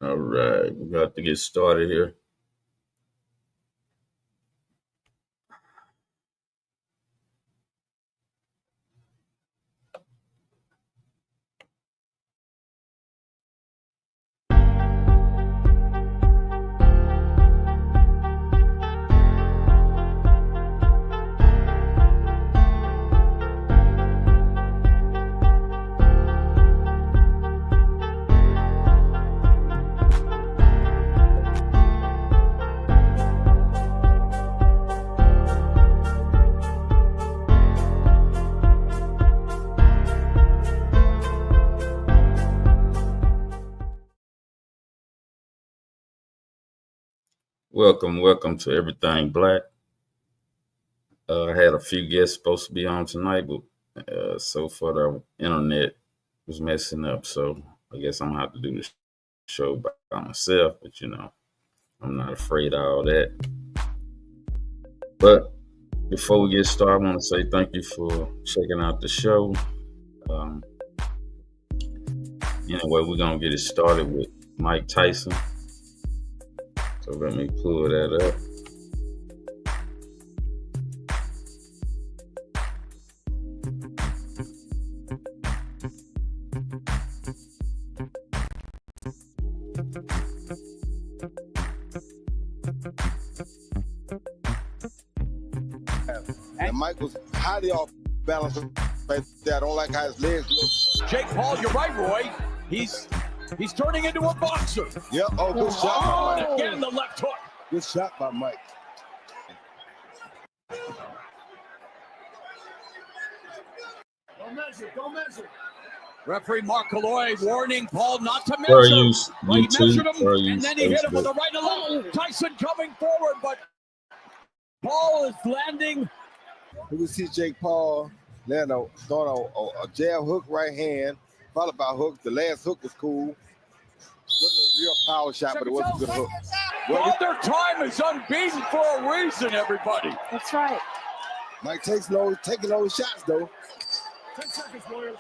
All right, we got to get started here. Welcome to Everything Black. I had a few guests supposed to be on tonight, but so far the internet was messing up. So I guess I'm gonna have to do this show by myself. But I'm not afraid of all that. But before we get started, I want to say thank you for checking out the show. Anyway, we're gonna get it started with Mike Tyson. So let me pull that up. And Mike was highly off balance right there. I don't like how his legs look. Jake Paul, you're right, Roy. He's turning into a boxer. Yep. Oh, good shot by Mike. Again, the left hook. Good shot by Mike. Don't measure. Referee Mark Calloy warning Paul not to measure. He measured him, and then he hit him with a right and left. Tyson coming forward, but Paul is landing. You can see Jake Paul throwing a jab hook right hand, followed by a hook. The last hook was cool. Wasn't a real power shot, but it was a good hook. Father Time is unbeaten for a reason, everybody. That's right. Mike taking those shots, though. 10 seconds, Warriors.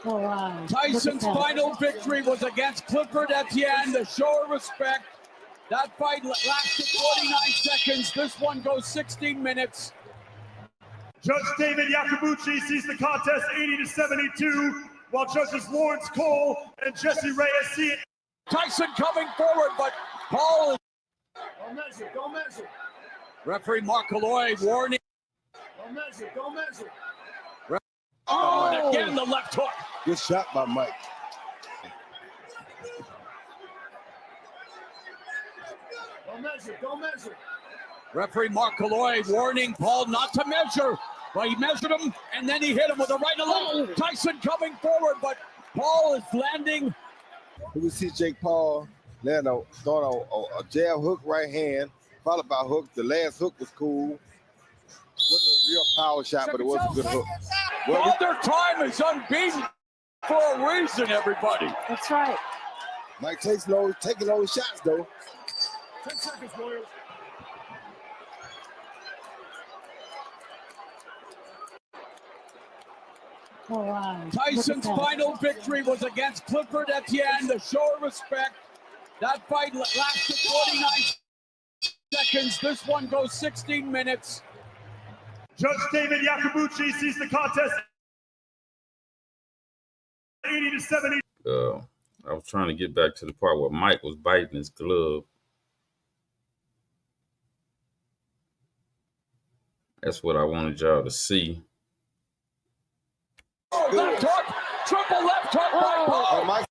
Oh, wow. Tyson's final victory was against Clifford Etienne, the show of respect. That fight lasted 49 seconds. This one goes 16 minutes. Judge David Yakubuchi sees the contest 80-72, while judges Lawrence Cole and Jesse Reyes see it. Tyson coming forward, but Paul is... Don't measure. Referee Mark Calloy warning. Don't measure. And again, the left hook. Good shot by Mike. Don't measure. Referee Mark Calloy warning Paul not to measure. But he measured him, and then he hit him with a right and left. Tyson coming forward, but Paul is landing. You can see Jake Paul throwing a jab hook right hand, followed by a hook. The last hook was cool. Wasn't a real power shot, but it was a good hook. Father Time is unbeaten for a reason, everybody. That's right. Mike taking those shots, though. 10 seconds, Warriors. Oh, wow. Tyson's final victory was against Clifford Etienne, the show of respect. That fight lasted 49 seconds. This one goes 16 minutes. Judge David Yakubuchi sees the contest 80-70. I was trying to get back to the part where Mike was biting his glove. That's what I wanted y'all to see. Oh, left hook, triple left hook by Paul. Mike.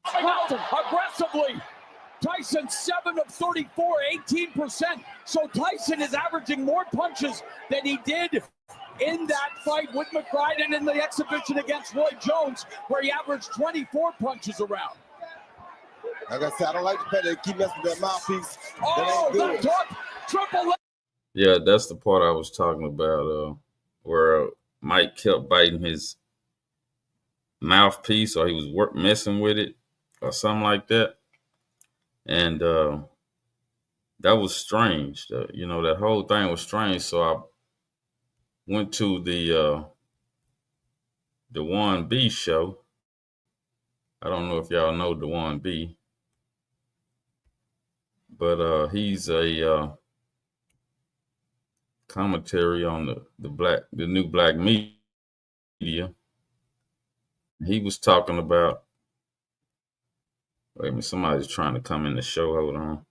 Coming out aggressively. Tyson 7 of 34, 18%. So Tyson is averaging more punches than he did in that fight with McBride and in the exhibition against Roy Jones, where he averaged 24 punches around. Like I said, I don't like the fact they keep messing with that mouthpiece. Oh, left hook, triple left. Yeah, that's the part I was talking about, where Mike kept biting his mouthpiece, or he was messing with it, or something like that. And that was strange. That whole thing was strange. So I went to the the 1B show. I don't know if y'all know the 1B, but he's a commentary on the new black media. He was talking about. Wait a minute, somebody's trying to come in the show. Hold on.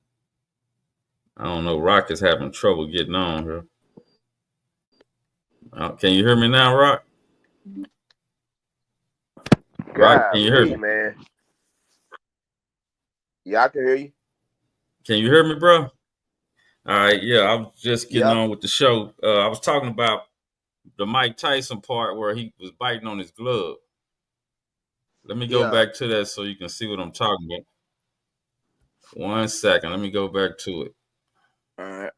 I don't know. Rock is having trouble getting on here. Can you hear me now, Rock? Rock, can you hear me, man? Yeah, I can hear you. Can you hear me, bro? All right, yeah, I was just getting on with the show. I was talking about the Mike Tyson part where he was biting on his glove. Let me go back to that so you can see what I'm talking about. 1 second. Let me go back to it. All right.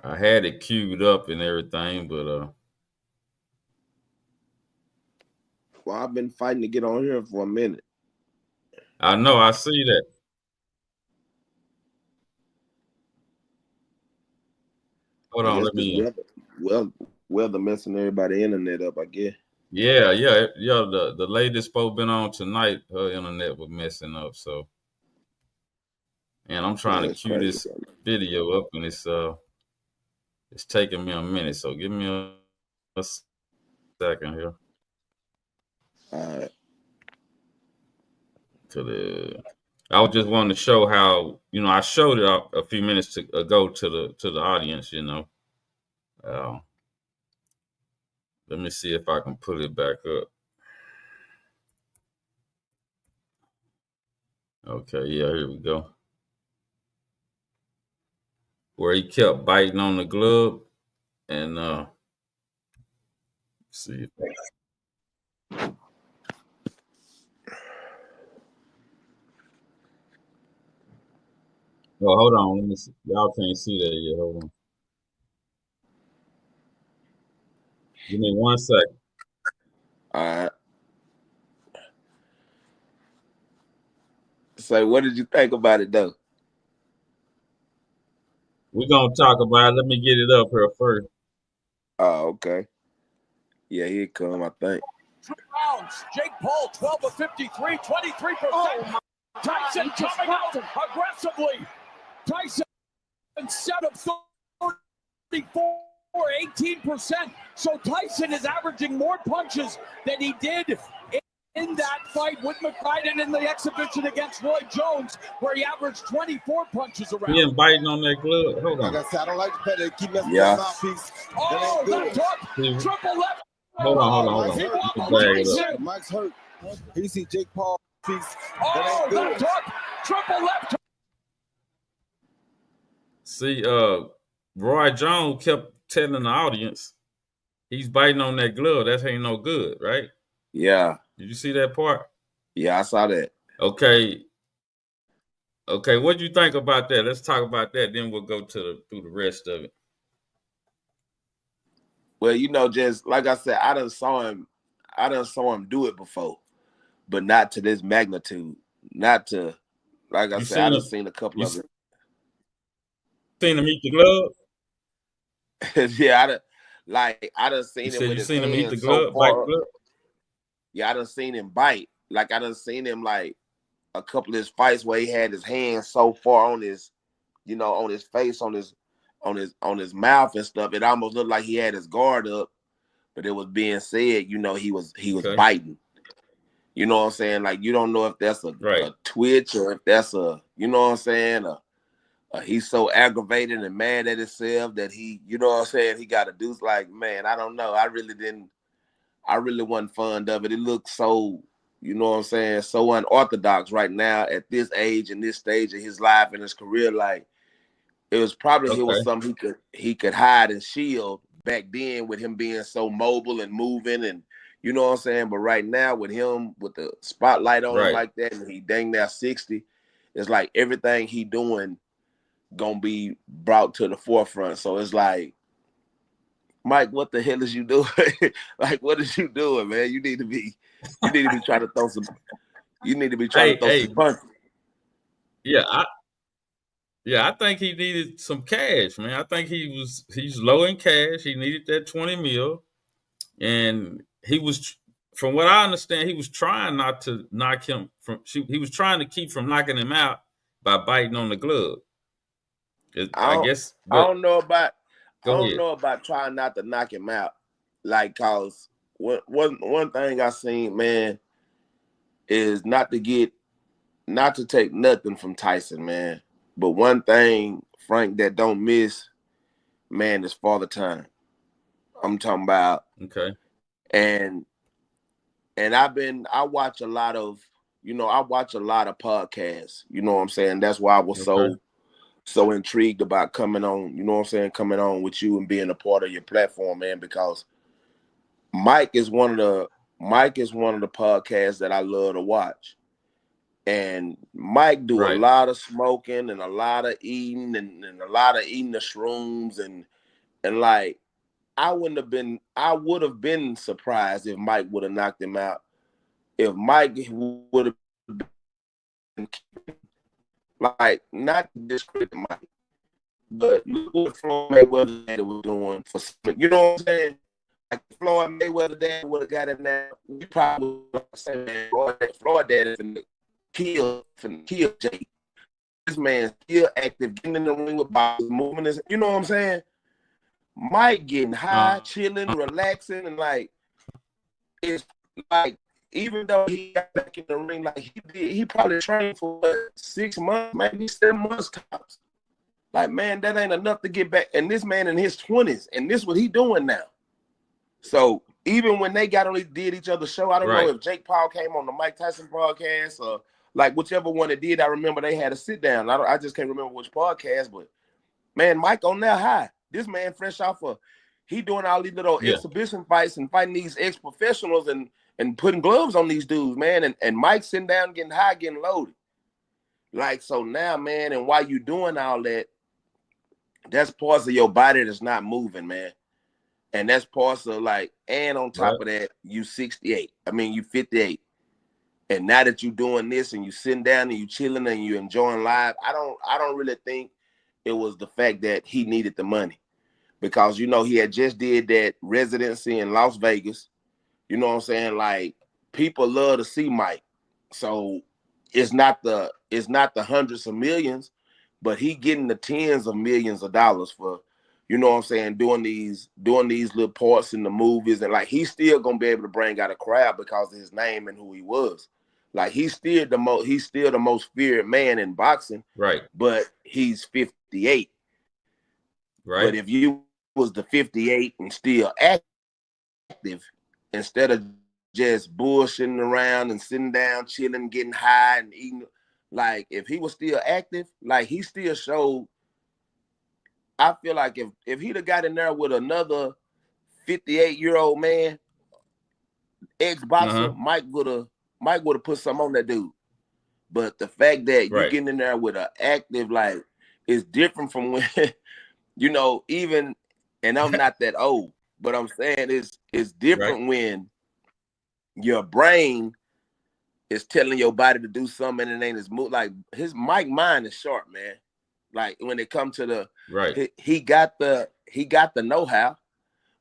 I had it queued up and everything, but well, I've been fighting to get on here for a minute. I know, I see that. Hold on, let me. Weather messing everybody's internet up, I guess. Yeah. The latest post been on tonight. Her internet was messing up, so. And I'm trying to cue this video up, and it's taking me a minute. So give me a second here. All right. I was just wanting to show how, I showed it a few minutes ago to the audience. Let me see if I can put it back up. Okay, yeah, here we go. Where he kept biting on the glove, and see. Oh, hold on. Let me see. Y'all can't see that yet. Hold on. Give me 1 second. All right. So, what did you think about it, though? We're going to talk about it. Let me get it up here first. Oh, okay. Yeah, here it come, I think. 2 rounds. Jake Paul, 12 of 53, 23%. Tyson coming out aggressively. Tyson, 7 of 34, 18%. So Tyson is averaging more punches than he did in that fight with McBride and in the exhibition against Roy Jones, where he averaged 24 punches around. He ain't biting on that glove. Hold on. Like I said, I don't like the fact that keep messing with the mouthpiece. Oh, that hook. Triple left. Hold on. Mike's hurt. He see Jake Paul piece. Oh, that hook. Triple left. See, Roy Jones kept telling the audience he's biting on that glove. That ain't no good, right? Yeah. Did you see that part? Yeah, I saw that. Okay, what do you think about that? Let's talk about that. Then we'll go through the rest of it. Well, just like I said, I done saw him do it before, but not to this magnitude. Not to, like I said, I done seen a couple of it. Seen him eat the glove? Yeah, I done seen him with his seen him eat the glove, bite the glove? Yeah, I done seen him bite. Like I done seen him like a couple of his fights where he had his hands so far on his, on his face, on his mouth and stuff. It almost looked like he had his guard up, but it was being said, he was biting. You know what I'm saying? Like you don't know if that's a twitch or if that's a, you know what I'm saying? He's so aggravated and mad at himself that he, you know what I'm saying? He got to do like, man, I don't know. I really wasn't fond of it. It looked so, you know what I'm saying, so unorthodox right now at this age and this stage of his life and his career. Like it was probably it was something he could hide and shield back then with him being so mobile and moving and you know what I'm saying. But right now with him with the spotlight on him like that and he dang near 60, it's like everything he doing gonna be brought to the forefront. So it's like, Mike, what the hell is you doing? Like, what is you doing, man? You need to be trying to throw some. You need to be trying to throw some punches. Yeah, Yeah, I think he needed some cash, man. I think he's low in cash. He needed that 20 mil, and he was, from what I understand, he was trying not to knock him from. He was trying to keep from knocking him out by biting on the glove. I I don't, guess, I but don't know about, I go don't ahead. know about trying not to knock him out. Like, cause one thing I seen, man, is not to take nothing from Tyson, man. But one thing, Frank, that don't miss, man, is Father Time. I'm talking about, Okay. and I watch a lot of, I watch a lot of podcasts. You know what I'm saying? That's why I was Okay. so intrigued about coming on, you know what I'm saying, coming on with you and being a part of your platform, man, because Mike is one of the podcasts that I love to watch. And Mike do a Right. lot of smoking and a lot of eating and a lot of eating the shrooms and like I would have been surprised if Mike would have knocked him out. If Mike would have been, like, not to discredit Mike, but look what Floyd Mayweather was doing for, you know what I'm saying? Like Floyd Mayweather dad would have got him now. We probably would say, man, Floyd dad is finna kill Jake. This man's still active, getting in the ring with boxers, moving his, you know what I'm saying? Mike getting high, Uh, chilling, relaxing, and like it's like even though he got back in the ring, like he probably trained for 6 months, maybe 7 months tops. Like, man, that ain't enough to get back. And this man in his 20s, and this what he doing now. So even when they did each other's show, I don't know right. if Jake Paul came on the Mike Tyson podcast or like whichever one it did. I remember they had a sit down. I just can't remember which podcast, but man, Mike on there high. This man fresh off of, he doing all these little Yeah. exhibition fights and fighting these ex-professionals and putting gloves on these dudes, man. And Mike sitting down, getting high, getting loaded. Like, so now, man, and while you doing all that, that's parts of your body that's not moving, man. And that's parts of like, and on top Right. of that, you 68. I mean, you 58. And now that you doing this and you sitting down and you chilling and you enjoying life, I don't really think it was the fact that he needed the money. Because, he had just did that residency in Las Vegas. You know what I'm saying? Like, people love to see Mike. So it's not the hundreds of millions, but he getting the tens of millions of dollars for, you know what I'm saying, doing these little parts in the movies. And like, he's still gonna be able to bring out a crowd because of his name and who he was. Like, he's still the most feared man in boxing, Right. but he's 58. But Right. if you was the 58 and still active, instead of just bullshitting around and sitting down, chilling, getting high and eating, like, if he was still active, like, he still showed. I feel like if he'd have got in there with another 58-year-old man, ex-boxer, Uh-huh. Mike would have put something on that dude. But the fact that you Right. getting in there with an active, like, is different from when, even, and I'm not that old, but I'm saying it's Right. different when your brain is telling your body to do something and it ain't as move. Like, his Mike mind is sharp, man. Like, when it comes to the, Right. he got the know-how,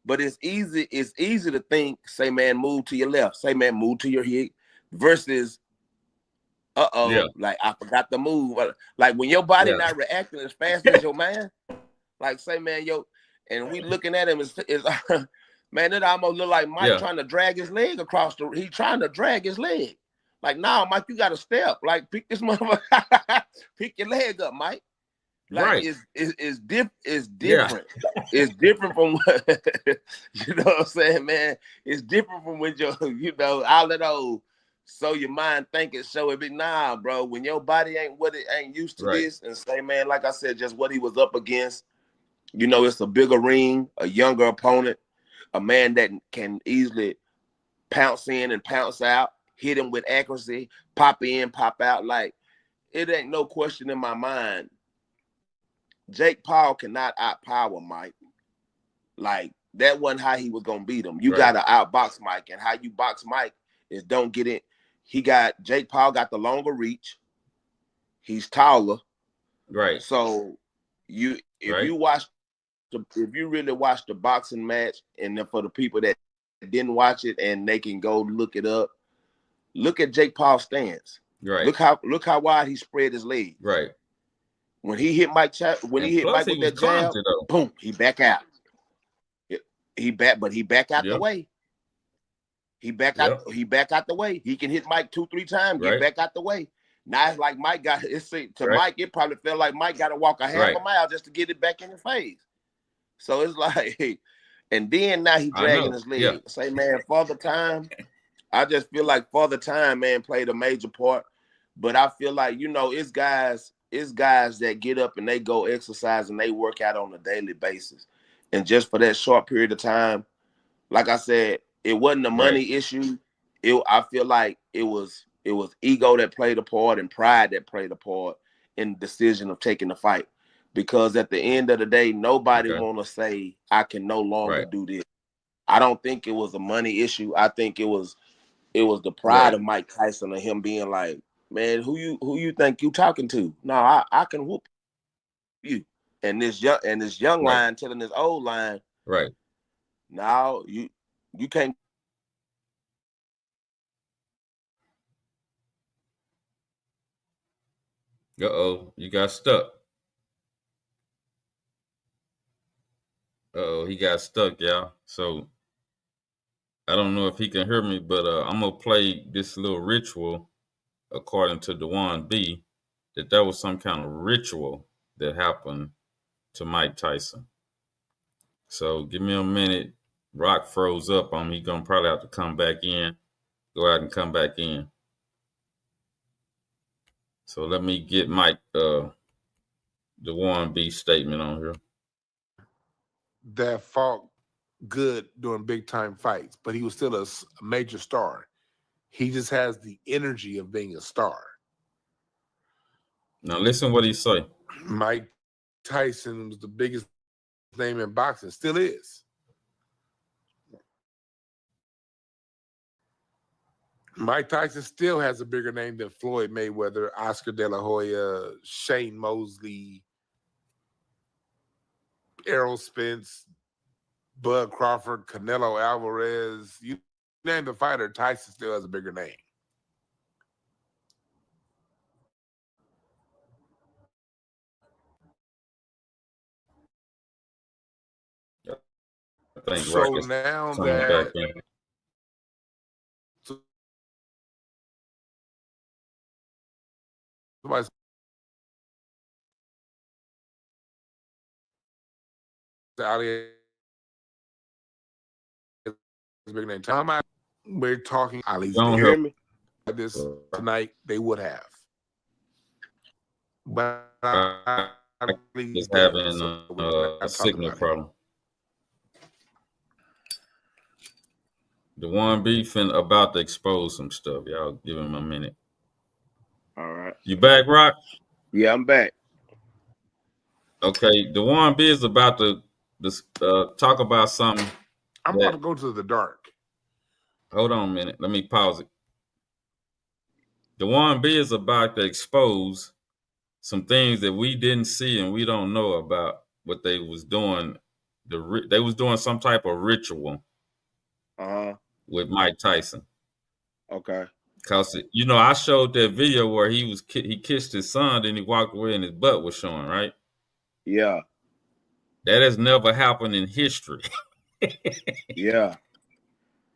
but it's easy to think, say, man, move to your left, say, man, move to your hip, versus Yeah. like, I forgot the move. Like, when your body Yeah. not reacting as fast as your mind, like, say, man, and we looking at him is man, it almost look like Mike Yeah. trying to drag his leg across he trying to drag his leg. Like, nah, Mike, you got to step. Like, pick this motherfucker, pick your leg up, Mike. Like, Right. it's different. Yeah. It's different from what, you know what I'm saying, man. It's different from when all of those. So your mind thinking, show it, but nah, bro. When your body ain't used to Right. this, and say, man, like I said, just what he was up against. It's a bigger ring, a younger opponent, a man that can easily pounce in and pounce out, hit him with accuracy, pop in, pop out. Like, it ain't no question in my mind. Jake Paul cannot outpower Mike. Like, that wasn't how he was gonna beat him. You Right. gotta outbox Mike, and how you box Mike is don't get it. Jake Paul got the longer reach. He's taller. Right. So if you really watch the boxing match, and then for the people that didn't watch it and they can go look it up, look at Jake Paul's stance. Right. Look how wide he spread his legs. Right. When he hit Mike with that jab, boom, he back out. He back out the way. He back out the way. He can hit Mike 2-3 times, get back out the way. Now it's like Mike Mike, it probably felt like Mike got to walk a half a mile just to get it back in his face. So it's like, and then now he dragging his leg. Yeah. Say, man, Father Time. I just feel like Father Time, man, played a major part. But I feel like, it's guys that get up and they go exercise and they work out on a daily basis. And just for that short period of time, like I said, it wasn't a money issue. I feel like it was ego that played a part and pride that played a part in the decision of taking the fight. Because at the end of the day, nobody want to say, I can no longer do this. I don't think it was a money issue. I think it was the pride of Mike Tyson and him being like, man, who you think you talking to? No, I can whoop you. And this young line telling this old line, now you can't. You got stuck. He got stuck, y'all. So I don't know if he can hear me, but I'm gonna play this little ritual, according to Dewan B, that was some kind of ritual that happened to Mike Tyson. So give me a minute. Rock froze up on me. He's gonna probably have to come back in. Go out and come back in. So let me get Mike Dewan B statement on here. That fought good during big time fights, but he was still a major star. He just has the energy of being a star. Now listen what he say. Mike Tyson was the biggest name in boxing, still is. Mike Tyson still has a bigger name than Floyd Mayweather, Oscar De La Hoya, Shane Mosley, Errol Spence, Bud Crawford, Canelo Alvarez. You name the fighter, Tyson still has a bigger name. So now that somebody's Ali is a big name. Time out, we're talking Ali's. You hear me? This tonight, they would have. But just having a signal problem. Dewan B about to expose some stuff. Y'all give him a minute. All right. You back, Rock? Yeah, I'm back. Okay, Dewan B is about to talk about something. I'm about to go to the dark. Hold on a minute. Let me pause it. Dewan B is about to expose some things that we didn't see and we don't know about what they was doing. They was doing some type of ritual with Mike Tyson. Okay. Cause I showed that video where he kissed his son, then he walked away and his butt was showing, right? Yeah. That has never happened in history. Yeah.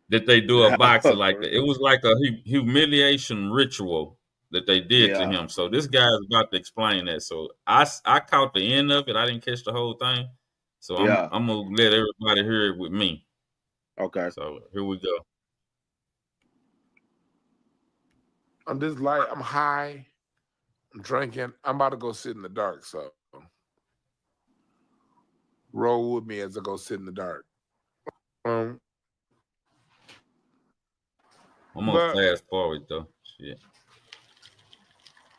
That they do a boxer like that. It was like a humiliation ritual that they did to him. So this guy is about to explain that. So I caught the end of it. I didn't catch the whole thing. So I'm gonna let everybody hear it with me. Okay. So here we go. I'm just light. I'm high. I'm drinking. I'm about to go sit in the dark. So roll with me as I go sit in the dark. I'm gonna fast forward though. Shit.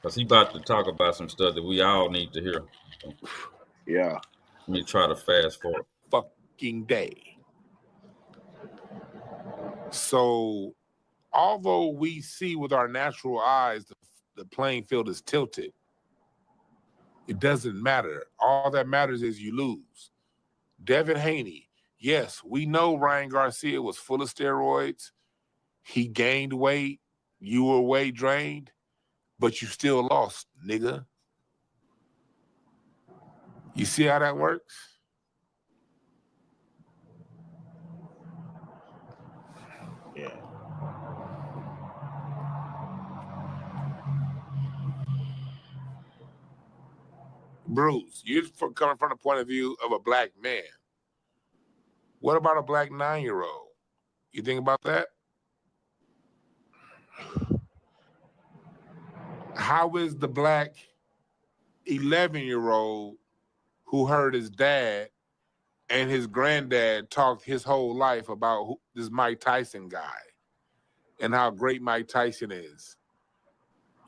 Because he about to talk about some stuff that we all need to hear. So, yeah. Let me try to fast forward. Fucking day. So, although we see with our natural eyes the playing field is tilted, It doesn't matter. All that matters is you lose. Devin Haney. Yes, we know Ryan Garcia was full of steroids. He gained weight. You were weight drained, but you still lost, nigga. You see how that works? Yeah. Bruce, you're coming from the point of view of a black man. What about a black 9-year-old? You think about that? How is the black 11-year-old who heard his dad and his granddad talk his whole life about this Mike Tyson guy and how great Mike Tyson is?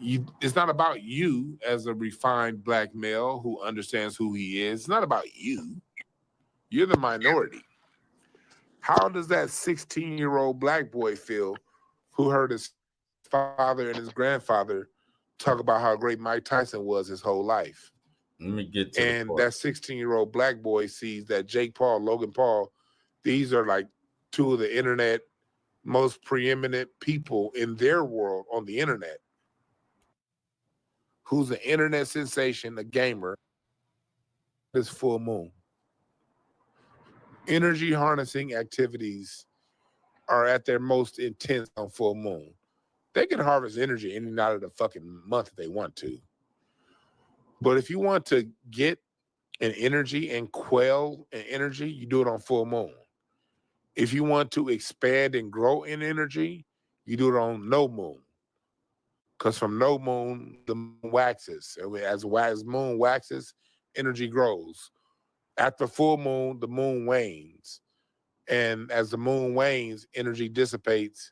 It's not about you as a refined black male who understands who he is. It's not about you. You're the minority. How does that 16-year-old black boy feel who heard his father and his grandfather talk about how great Mike Tyson was his whole life? Let me get to and that 16-year-old black boy sees that Jake Paul, Logan Paul, these are like two of the internet most preeminent people in their world on the internet. Who's an internet sensation, a gamer, this full moon. Energy harnessing activities are at their most intense on full moon. They can harvest energy in and out of the fucking month if they want to. But if you want to get an energy and quell an energy, you do it on full moon. If you want to expand and grow in energy, you do it on no moon. Because from no moon, the moon waxes. As moon waxes, energy grows. After full moon, the moon wanes. And as the moon wanes, energy dissipates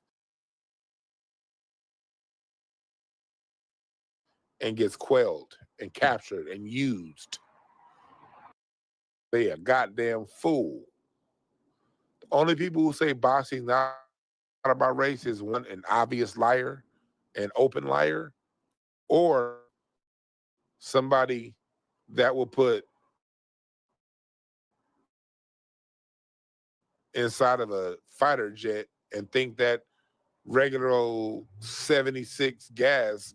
and gets quelled and captured and used. They a goddamn fool. The only people who say boxing's not about race is one, an obvious liar, an open liar, or somebody that will put inside of a fighter jet and think that regular old 76 gas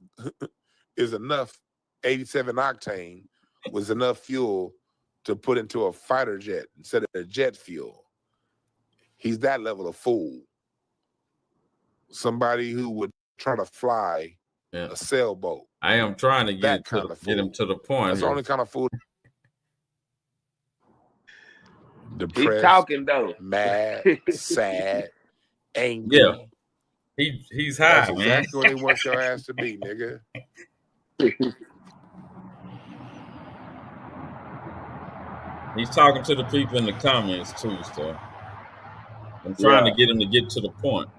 is enough, 87 octane was enough fuel to put into a fighter jet instead of a jet fuel. He's that level of fool. Somebody who would try to fly a sailboat. I am trying to get him to the point. That's the only kind of fool. Depressed, he's talking though. Mad, sad, angry. Yeah. He's high, That's exactly where they want your ass to be, nigga. He's talking to the people in the comments too, so I'm trying to get him to get to the point.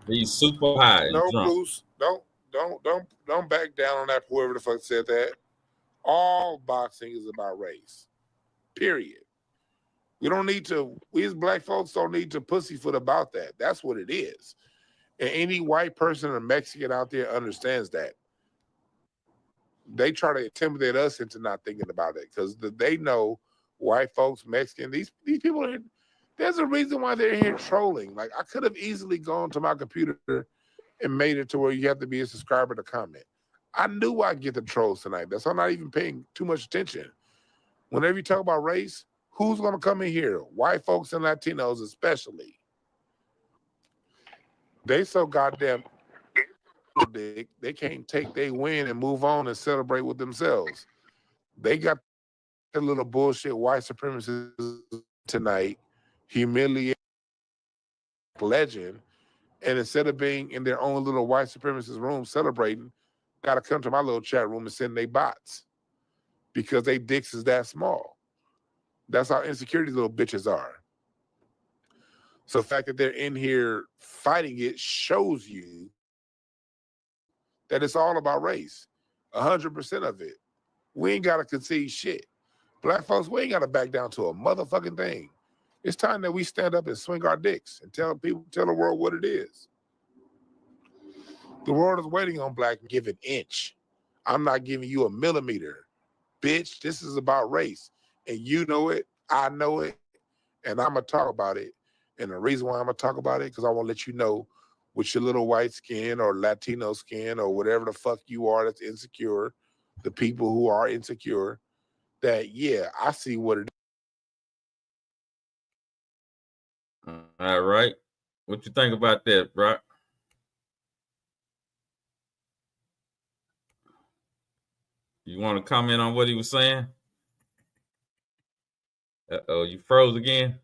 He's super high. No, Bruce, don't back down on that. Whoever the fuck said that. All boxing is about race. Period. We as black folks don't need to pussyfoot about that. That's what it is. And any white person or Mexican out there understands that. They try to intimidate us into not thinking about it because they know white folks, Mexican, these people are, there's a reason why they're here trolling. Like, I could have easily gone to my computer and made it to where you have to be a subscriber to comment. I knew I'd get the trolls tonight. That's why I'm not even paying too much attention. Whenever you talk about race, who's going to come in here? White folks and Latinos especially. They so goddamn dick, they can't take their win and move on and celebrate with themselves. They got the little bullshit white supremacists tonight, humiliate legend, and instead of being in their own little white supremacist room celebrating, got to come to my little chat room and send they bots because they dicks is that small. That's how insecure these little bitches are. So the fact that they're in here fighting it shows you that it's all about race. 100% of it. We ain't got to concede shit. Black folks, we ain't got to back down to a motherfucking thing. It's time that we stand up and swing our dicks and tell the world what it is. The world is waiting on black. Give an inch. I'm not giving you a millimeter. Bitch, this is about race. And you know it. I know it. And I'm going to talk about it. And the reason why I'm going to talk about it, because I want to let you know with your little white skin or Latino skin or whatever the fuck you are that's insecure, the people who are insecure, that, yeah, I see what it is. All right. What you think about that, Brock? You want to comment on what he was saying? Uh-oh, you froze again?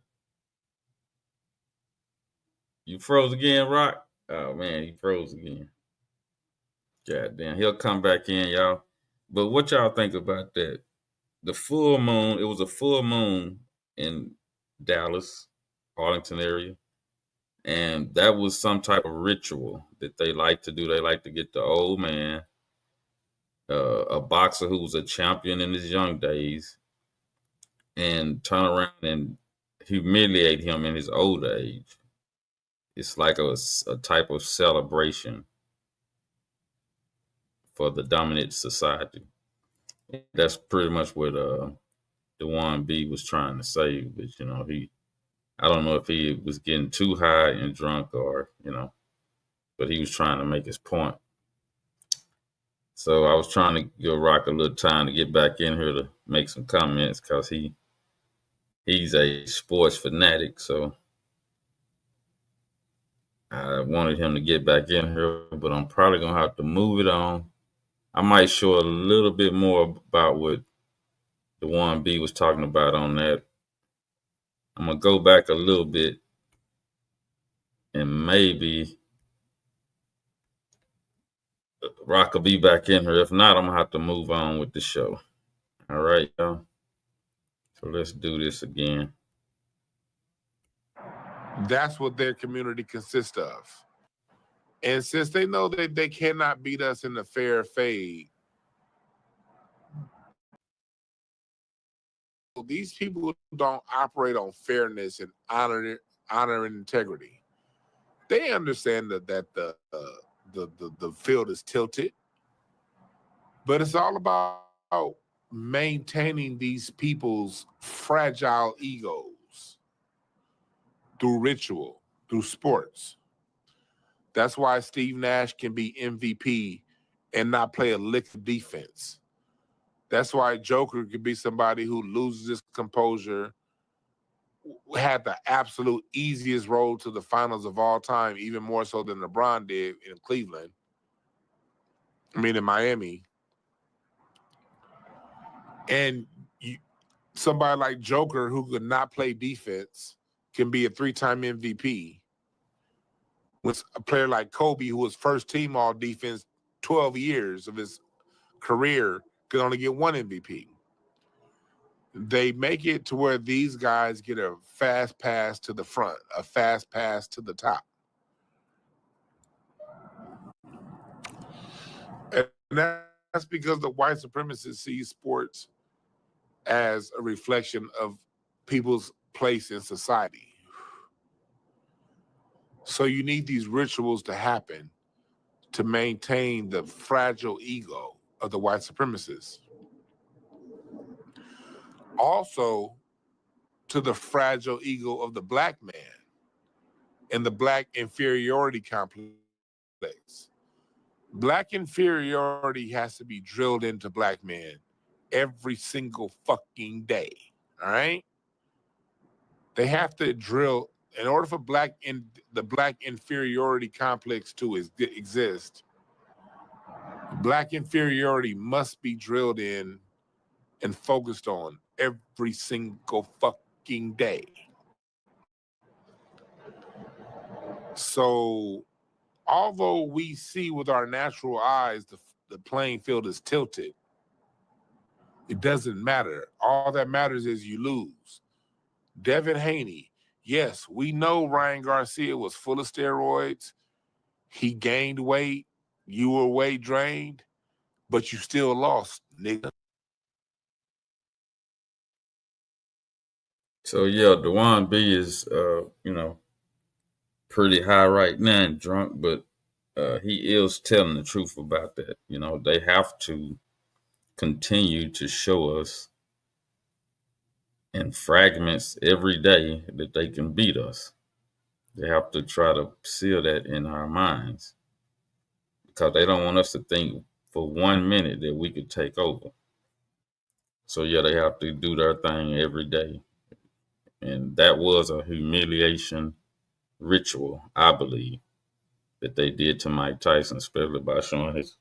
You froze again, Rock? Oh, man, he froze again. God damn, he'll come back in, y'all. But what y'all think about that? The full moon, it was a full moon in Dallas, Arlington area. And that was some type of ritual that they like to do. They like to get the old man, a boxer who was a champion in his young days, and turn around and humiliate him in his old age. It's like a type of celebration for the dominant society. That's pretty much what Dewan B was trying to say. But I don't know if he was getting too high and drunk or but he was trying to make his point. So I was trying to give Rock a little time to get back in here to make some comments because he's a sports fanatic. So I wanted him to get back in here, but I'm probably gonna have to move it on. I might show a little bit more about what Dewan B was talking about on that. I'm gonna go back a little bit and maybe Rock will be back in here. If not, I'm gonna have to move on with the show. All right, y'all. So let's do this again. That's what their community consists of. And since they know that they cannot beat us in the fair fade, these people don't operate on fairness and honor and integrity. They understand that the field is tilted, but it's all about maintaining these people's fragile egos through ritual, through sports. That's why Steve Nash can be MVP and not play a lick of defense. That's why Joker could be somebody who loses his composure, had the absolute easiest road to the finals of all time, even more so than LeBron did in Cleveland. In Miami. And somebody like Joker, who could not play defense, can be a 3-time MVP. With a player like Kobe, who was first team all defense 12 years of his career, could only get 1 MVP. They make it to where these guys get a fast pass to the front, a fast pass to the top. And that's because the white supremacists see sports as a reflection of people's place in society. So you need these rituals to happen to maintain the fragile ego of the white supremacists. Also, to the fragile ego of the black man and the black inferiority complex. Black inferiority has to be drilled into black men every single fucking day, all right? They have to drill, in order for the black inferiority complex to exist, black inferiority must be drilled in and focused on every single fucking day. So, although we see with our natural eyes the playing field is tilted, it doesn't matter. All that matters is you lose. Devin Haney, yes, we know Ryan Garcia was full of steroids. He gained weight. You were weight drained, but you still lost, nigga. So yeah, Dewan B is pretty high right now and drunk, but he is telling the truth about that. You know, they have to continue to show us in fragments every day that they can beat us. They have to try to seal that in our minds because they don't want us to think for 1 minute that we could take over. So yeah, they have to do their thing every day. And that was a humiliation ritual, I believe, that they did to Mike Tyson, especially by showing his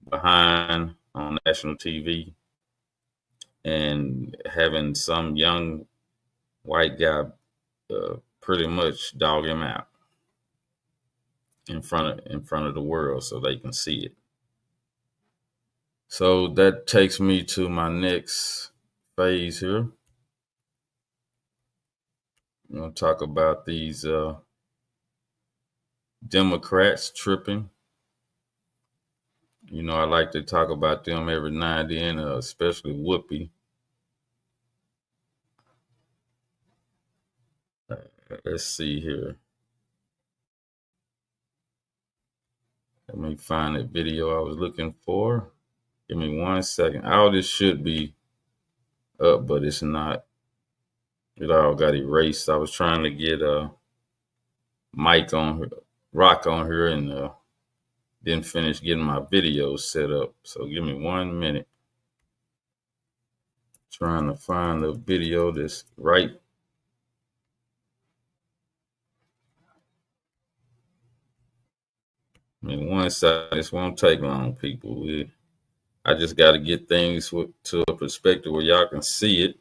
behind on national TV and having some young white guy pretty much dog him out in front of the world so they can see it. So that takes me to my next phase here. I'm going to talk about these Democrats tripping. You know, I like to talk about them every now and then, especially Whoopi. Let's see here. Let me find that video I was looking for. Give me 1 second. All this should be up, but it's not. It all got erased. I was trying to get Mike on here, Rock on here, and didn't finish getting my videos set up. So give me 1 minute. Trying to find the video that's right. I mean, 1 second. This won't take long, people. I just got to get things to a perspective where y'all can see it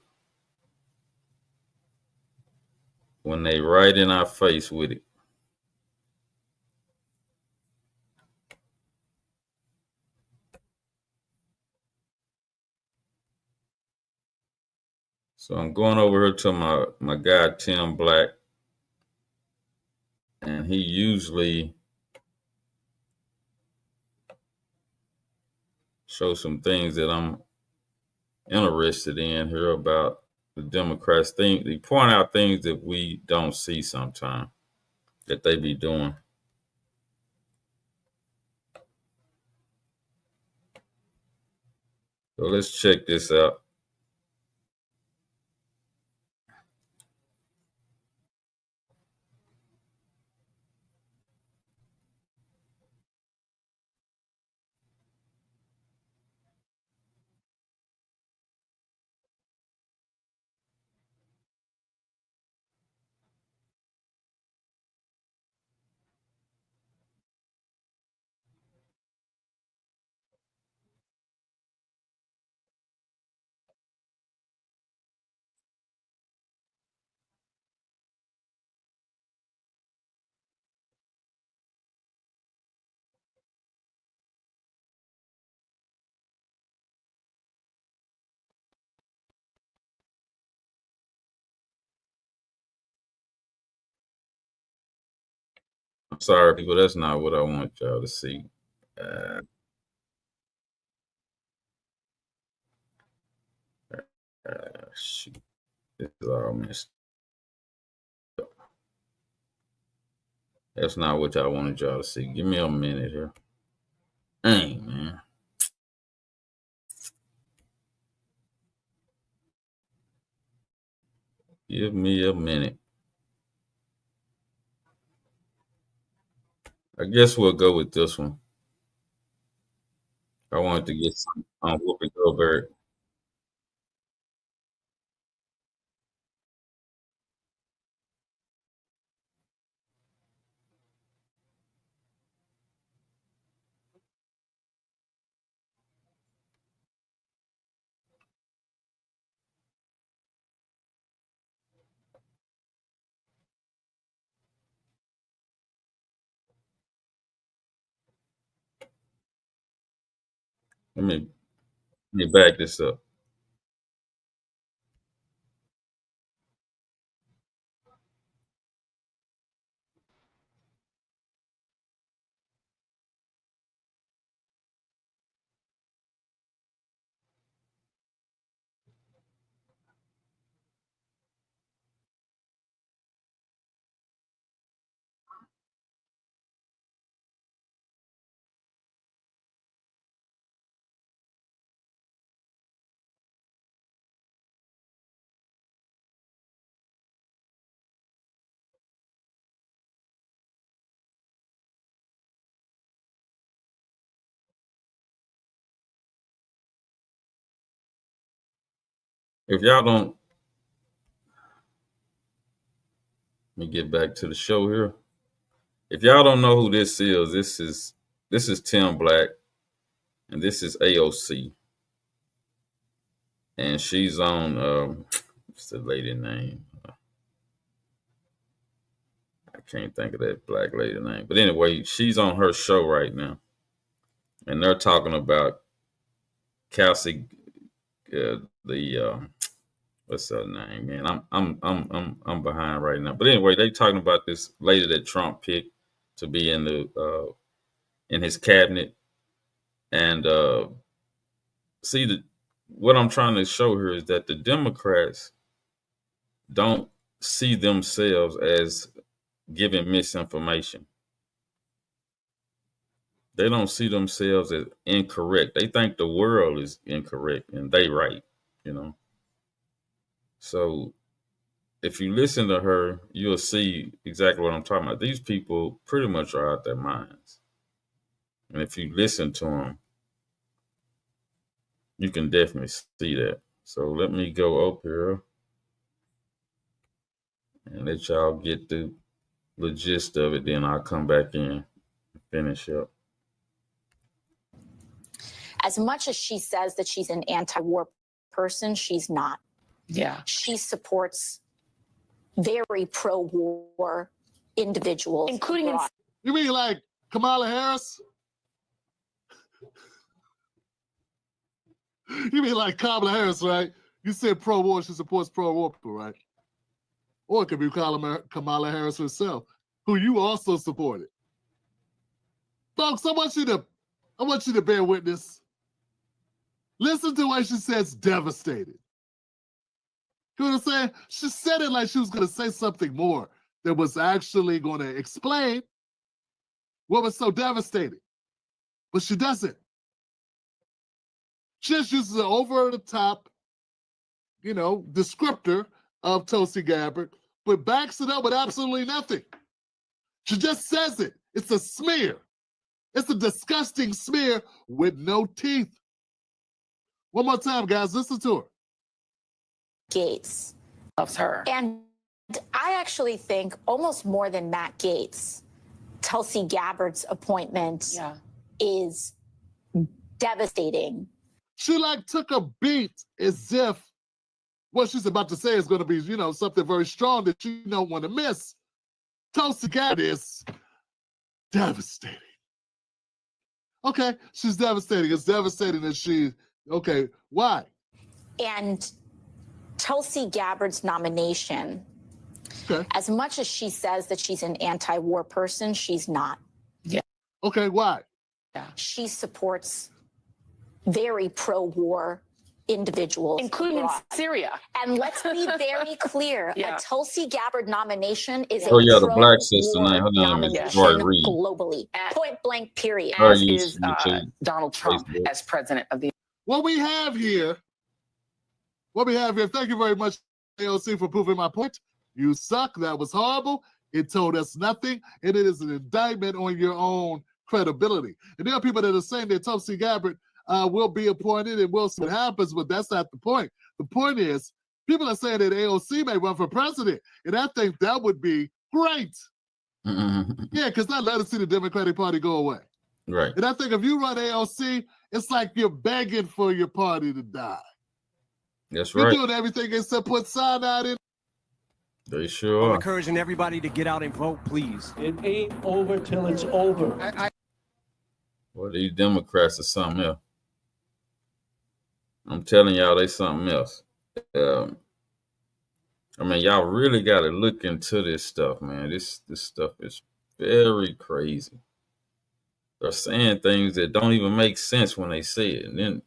when they right in our face with it. So I'm going over here to my guy Tim Black, and he usually shows some things that I'm interested in here about the Democrats. They point out things that we don't see sometimes that they be doing. So let's check this out. I'm sorry, people, that's not what I want y'all to see. Uh, Shoot, this is all messed. That's not what y'all wanted y'all to see. Give me a minute here. Dang, man. Give me a minute. I guess we'll go with this one. I wanted to get some on Whoopi Goldberg. Let me back this up. If y'all don't, let me get back to the show here. If y'all don't know who this is Tim Black, and this is AOC, and she's on what's the lady name? I can't think of that black lady name, but anyway, she's on her show right now, and they're talking about Kelsey, the what's her name, man? I'm behind right now, but anyway, they talking about this lady that Trump picked to be in his cabinet, and what I'm trying to show here is that the Democrats don't see themselves as giving misinformation. They don't see themselves as incorrect. They think the world is incorrect and they right, you know. So if you listen to her, you'll see exactly what I'm talking about. These people pretty much are out their minds. And if you listen to them, you can definitely see that. So let me go up here and let y'all get the gist of it. Then I'll come back in and finish up. As much as she says that she's an anti-war person, she's not. Yeah. She supports very pro-war individuals, including in. You mean like Kamala Harris? You mean like Kamala Harris, right? You said pro-war, she supports pro-war people, right? Or it could be Kamala Harris herself, who you also supported. Folks, I want you to bear witness. Listen to what she says, devastated. You know what I'm saying? She said it like she was going to say something more that was actually going to explain what was so devastating. But she doesn't. She just uses an over-the-top, descriptor of Tulsi Gabbard, but backs it up with absolutely nothing. She just says it. It's a smear. It's a disgusting smear with no teeth. One more time, guys. Listen to her. Gaetz Loves her. And I actually think almost more than Matt Gaetz, Tulsi Gabbard's appointment is devastating. She took a beat as if what she's about to say is going to be, something very strong that you don't want to miss. Tulsi Gabbard is devastating. Okay, she's devastating. It's devastating that okay, why? And Tulsi Gabbard's nomination, as much as she says that she's an anti-war person, she's not. Yeah. Okay, why? Yeah. She supports very pro-war individuals, including in Syria. And let's be very clear: a Tulsi Gabbard nomination is the black sister name. Her name nomination is Joy Reid. Globally, point blank, period. As is Donald Trump as president of the. What we have here. Thank you very much, AOC, for proving my point. You suck. That was horrible. It told us nothing, and it is an indictment on your own credibility. And there are people that are saying that Tulsi Gabbard will be appointed and we'll see what happens, but that's not the point. The point is, people are saying that AOC may run for president, and I think that would be great. Mm-hmm. Yeah, because I'd love to see the Democratic Party go away. Right. And I think if you run AOC, it's like you're begging for your party to die. That's You're right. doing everything except put cyanide in. They sure I'm are. encouraging everybody to get out and vote, please. It ain't over till it's over. Well, these Democrats are something else. I'm telling y'all, they something else. Y'all really got to look into this stuff, man. This stuff is very crazy. They're saying things that don't even make sense when they say it. And then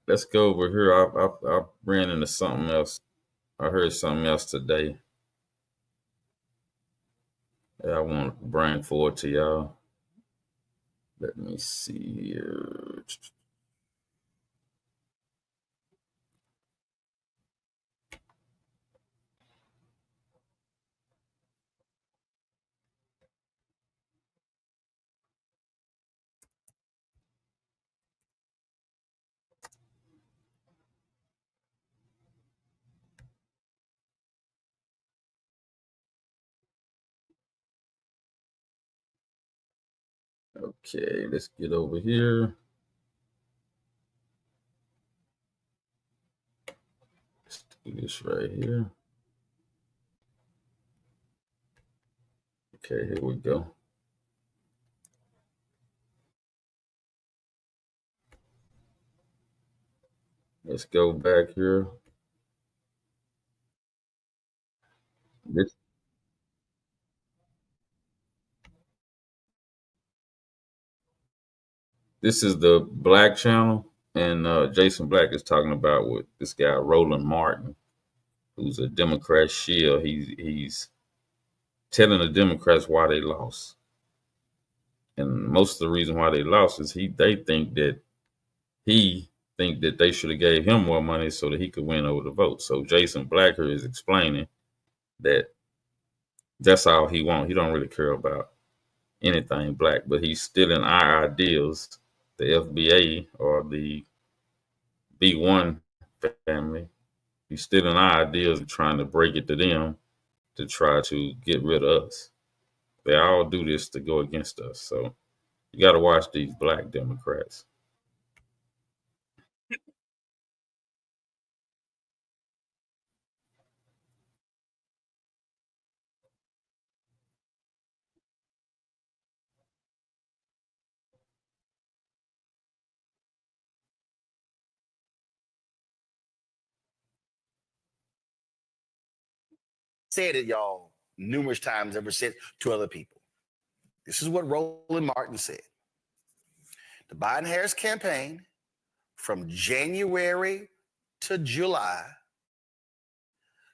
let's go over here. I ran into something else. I heard something else today that I want to bring forward to y'all. Let me see here. Okay, let's get over here. Let's do this right here. Okay, here we go. Let's go back here. This is the Black channel, and Jason Black is talking about with this guy Roland Martin, who's a Democrat shield. He's telling the Democrats why they lost, and most of the reason why they lost is they think that they should have gave him more money so that he could win over the vote. So Jason Black here is explaining that that's all he wants. He don't really care about anything black, but he's stealing our ideals, the FBA or the B1 family. He's stealing our ideas and trying to break it to them to try to get rid of us. They all do this to go against us. So you got to watch these black Democrats. Said it, y'all, numerous times, ever said to other people. This is what Roland Martin said. The Biden-Harris campaign from January to July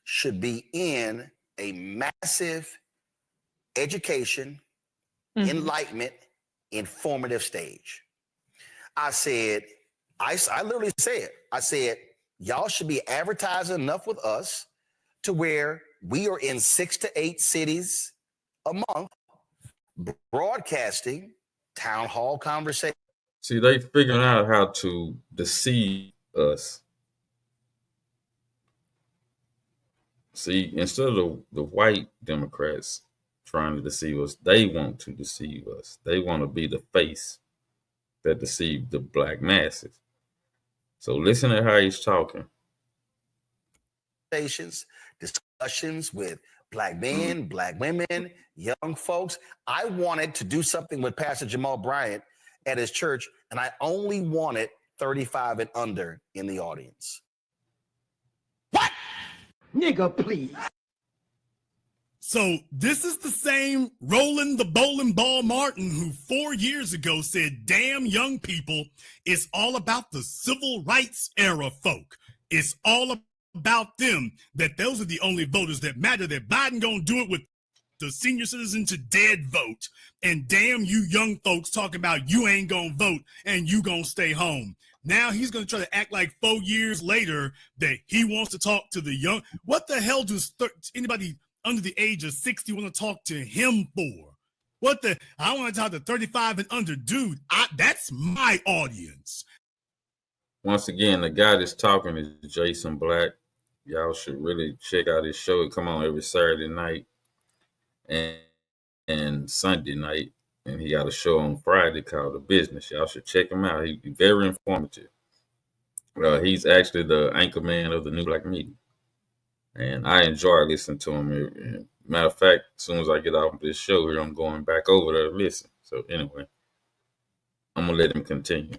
should be in a massive education, enlightenment, informative stage. I said, I literally said, y'all should be advertising enough with us to where we are in 6 to 8 cities a month, broadcasting town hall conversations. See, they figuring out how to deceive us. See, instead of the white Democrats trying to deceive us, they want to deceive us. They want to be the face that deceive the black masses. So listen to how he's talking. Discussions with black men, black women, young folks. I wanted to do something with Pastor Jamal Bryant at his church, and I only wanted 35 and under in the audience. What? Nigga, please. So this is the same Roland the Bowling Ball Martin who 4 years ago said, damn young people, it's all about the civil rights era folk. It's all about them, that those are the only voters that matter, that Biden gonna do it with the senior citizen to dead vote. And damn you young folks talking about you ain't gonna vote and you gonna stay home. Now he's gonna try to act like 4 years later that he wants to talk to the young. What the hell does anybody under the age of 60 want to talk to him for? I want to talk to 35 and under. Dude, that's my audience. Once again, the guy that's talking is Jason Black. Y'all should really check out his show. It come on every Saturday night and Sunday night. And he got a show on Friday called The Business. Y'all should check him out. He's very informative. He's actually the anchor man of the New Black Media. And I enjoy listening to him. Matter of fact, as soon as I get off this show here, I'm going back over there to listen. So anyway, I'm going to let him continue.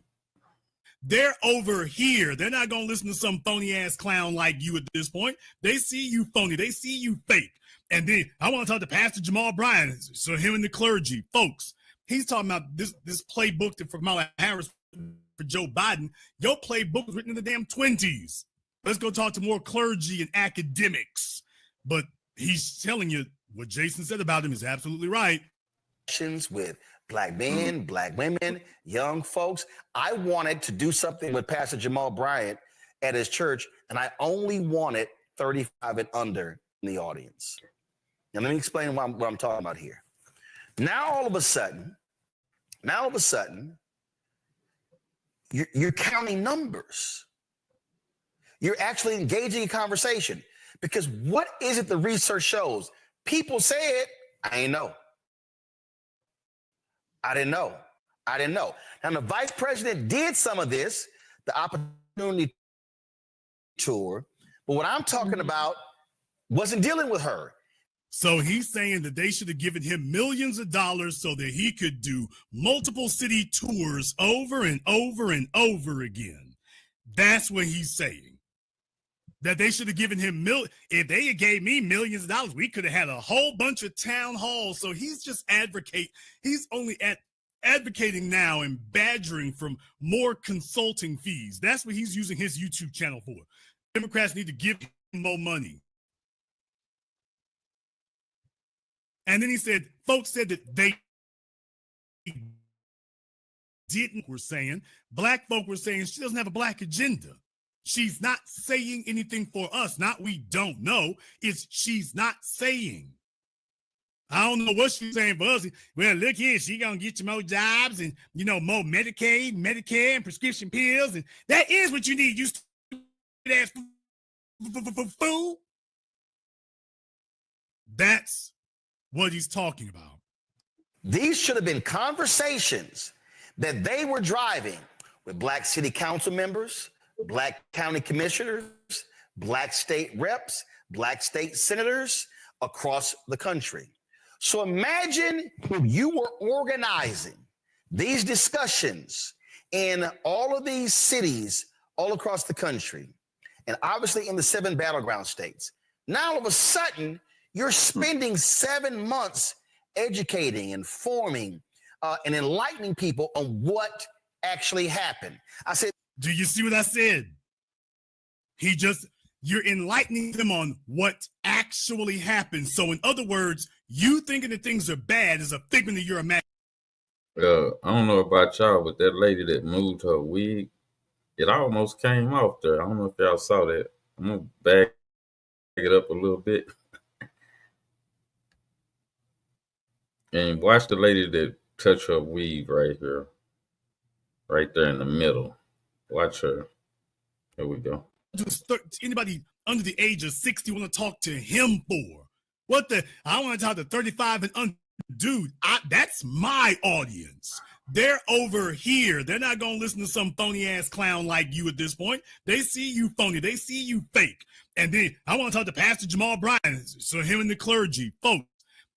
They're over here. They're not going to listen to some phony ass clown like you at this point. They see you phony. They see you fake. And then I want to talk to Pastor Jamal Bryant, so him and the clergy. Folks, he's talking about this playbook for Kamala Harris for Joe Biden. Your playbook was written in the damn 20s. Let's go talk to more clergy and academics. But he's telling you what Jason said about him is absolutely right. With black men, black women, young folks. I wanted to do something with Pastor Jamal Bryant at his church, and I only wanted 35 and under in the audience. Now, let me explain what I'm talking about here. Now, all of a sudden, you're counting numbers. You're actually engaging in conversation. Because what is it the research shows? People said, I ain't know. I didn't know. I didn't know. Now, the vice president did some of this, the opportunity tour, but what I'm talking about wasn't dealing with her. So he's saying that they should have given him millions of dollars so that he could do multiple city tours over and over and over again. That's what he's saying. That they should have given him if they had gave me millions of dollars, we could have had a whole bunch of town halls. So he's just he's only advocating now and badgering from more consulting fees. That's what he's using his YouTube channel for. Democrats need to give him more money. And then he said, folks said that they didn't, black folk were saying she doesn't have a black agenda. She's not saying anything for us. Not we don't know. It's she's not saying. I don't know what she's saying for us. Well, look here, she gonna get you more jobs and, more Medicaid, Medicare, and prescription pills. And that is what you need, you stupid ass fool. That's what he's talking about. These should have been conversations that they were driving with black city council members, black county commissioners, black state reps, black state senators across the country. So imagine if you were organizing these discussions in all of these cities all across the country, and obviously in the 7 battleground states. Now all of a sudden, you're spending 7 months educating, informing, and enlightening people on what actually happened. I said, do you see what I said? You're enlightening them on what actually happened. So in other words, you thinking that things are bad is a figment of your imagination. I don't know about y'all, but that lady that moved her wig, it almost came off there. I don't know if y'all saw that. I'm going to back it up a little bit. And watch the lady that touched her weave right here. Right there in the middle. Watch her. Here we go. Anybody under the age of 60 want to talk to him for? I want to talk to 35 and under. Dude, that's my audience. They're over here. They're not going to listen to some phony ass clown like you at this point. They see you phony. They see you fake. And then I want to talk to Pastor Jamal Bryan. So him and the clergy, folks.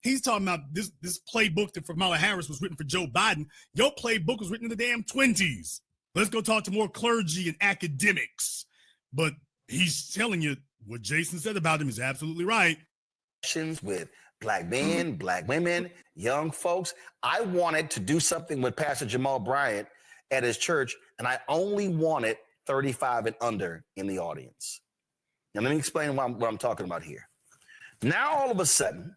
He's talking about this playbook that for Kamala Harris was written for Joe Biden. Your playbook was written in the damn 20s. Let's go talk to more clergy and academics. But he's telling you what Jason said about him is absolutely right. With black men, black women, young folks. I wanted to do something with Pastor Jamal Bryant at his church, and I only wanted 35 and under in the audience. Now, let me explain what I'm talking about here. Now, all of a sudden,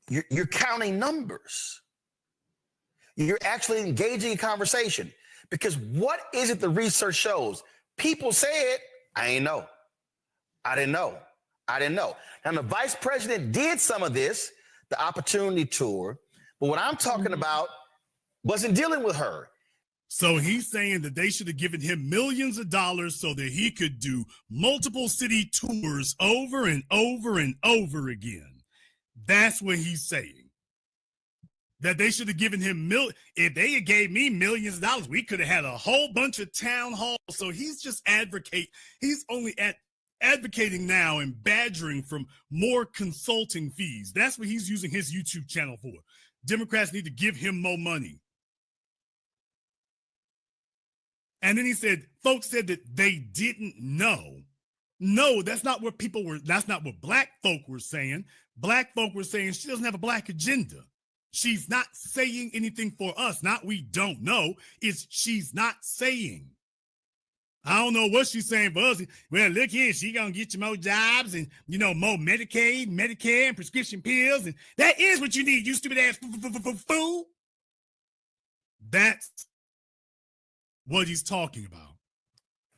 you're counting numbers. You're actually engaging in conversation. Because what is it the research shows? People said, I didn't know. Now, the vice president did some of this, the opportunity tour, but what I'm talking about wasn't dealing with her. So he's saying that they should have given him millions of dollars so that he could do multiple city tours over and over and over again. That's what he's saying. That they should have given him if they had gave me millions of dollars, we could have had a whole bunch of town halls. So he's just he's only advocating now and badgering from more consulting fees. That's what he's using his YouTube channel for. Democrats need to give him more money. And then he said, folks said that they didn't know. No, that's not what that's not what black folk were saying. Black folk were saying she doesn't have a black agenda. She's not saying anything for us. Not we don't know. It's she's not saying. I don't know what she's saying for us. Well, look here, she gonna get you more jobs and, more Medicaid, Medicare, and prescription pills. And that is what you need, you stupid ass fool. That's what he's talking about.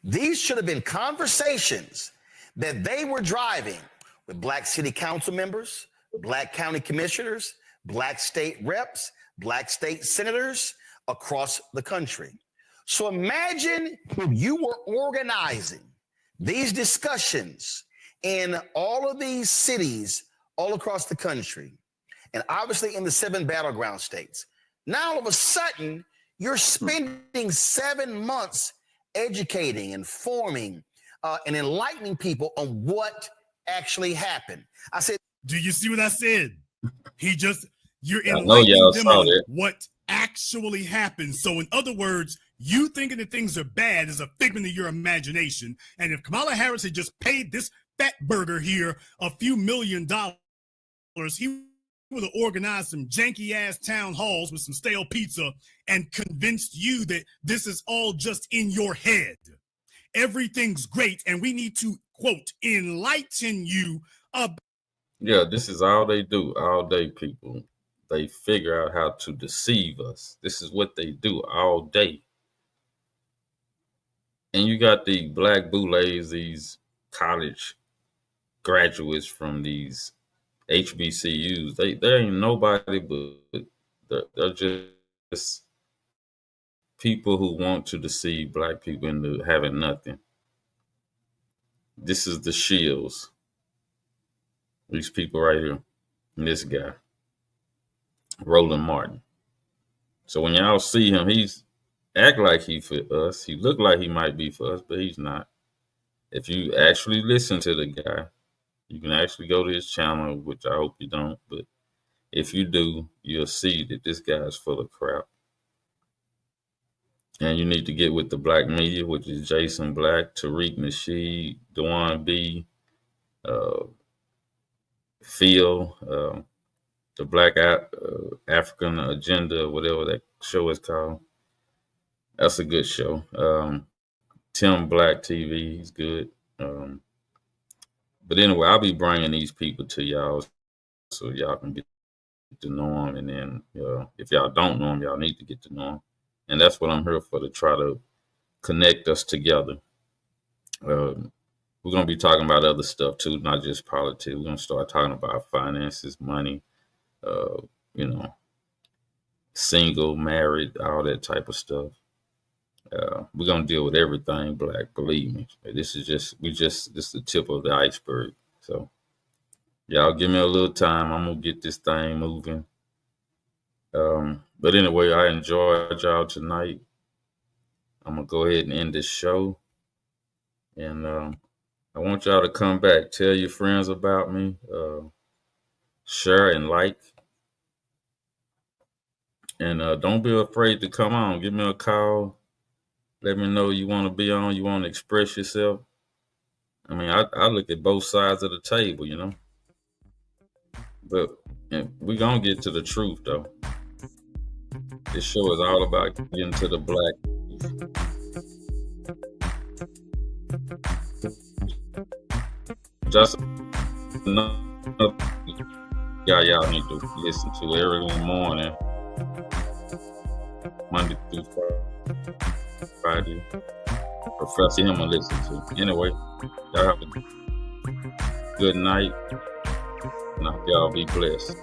These should have been conversations that they were driving with black city council members, black county commissioners, black state reps, black state senators across the country. So imagine if you were organizing these discussions in all of these cities all across the country, and obviously in the 7 battleground states. Now, all of a sudden, you're spending 7 months educating, informing, and enlightening people on what actually happened. I said, do you see what I said? You're I know y'all enlightening them saw on that. what actually happened. So in other words, you thinking that things are bad is a figment of your imagination. And if Kamala Harris had just paid this fat burger here a few $1 million, he would have organized some janky ass town halls with some stale pizza and convinced you that this is all just in your head. Everything's great, and we need to, quote, enlighten you about. Yeah, this is all they do all day, people. They figure out how to deceive us. This is what they do all day. And you got the black boulets, these college graduates from these HBCUs. They ain't nobody but they're just people who want to deceive black people into having nothing. This is the Shields. These people right here. And this guy, Roland Martin. So when y'all see him, he's act like he for us. He look like he might be for us, but he's not. If you actually listen to the guy, you can actually go to his channel, which I hope you don't. But if you do, you'll see that this guy is full of crap. And you need to get with the black media, which is Jason Black, Tariq Nasheed, Dewan B., Phil, the Black African Agenda, whatever that show is called. That's a good show. Tim Black TV, he's good. But anyway, I'll be bringing these people to y'all so y'all can get to know them. And then if y'all don't know them, y'all need to get to know them. And that's what I'm here for, to try to connect us together. We're going to be talking about other stuff too, not just politics. We're going to start talking about finances, money, single, married, all that type of stuff. We're going to deal with everything black, believe me. This is just the tip of the iceberg. So y'all give me a little time. I'm going to get this thing moving. But anyway, I enjoyed y'all tonight. I'm going to go ahead and end this show. And I want y'all to come back. Tell your friends about me. Share and like. And don't be afraid to come on. Give me a call. Let me know you want to be on. You want to express yourself. I mean, I look at both sides of the table, you know. But we're going to get to the truth, though. This show is all about getting to the black. Just another guy y'all need to listen to every morning, Monday through Friday. Professor him to listen to. Anyway, y'all have a good night, and I hope y'all be blessed.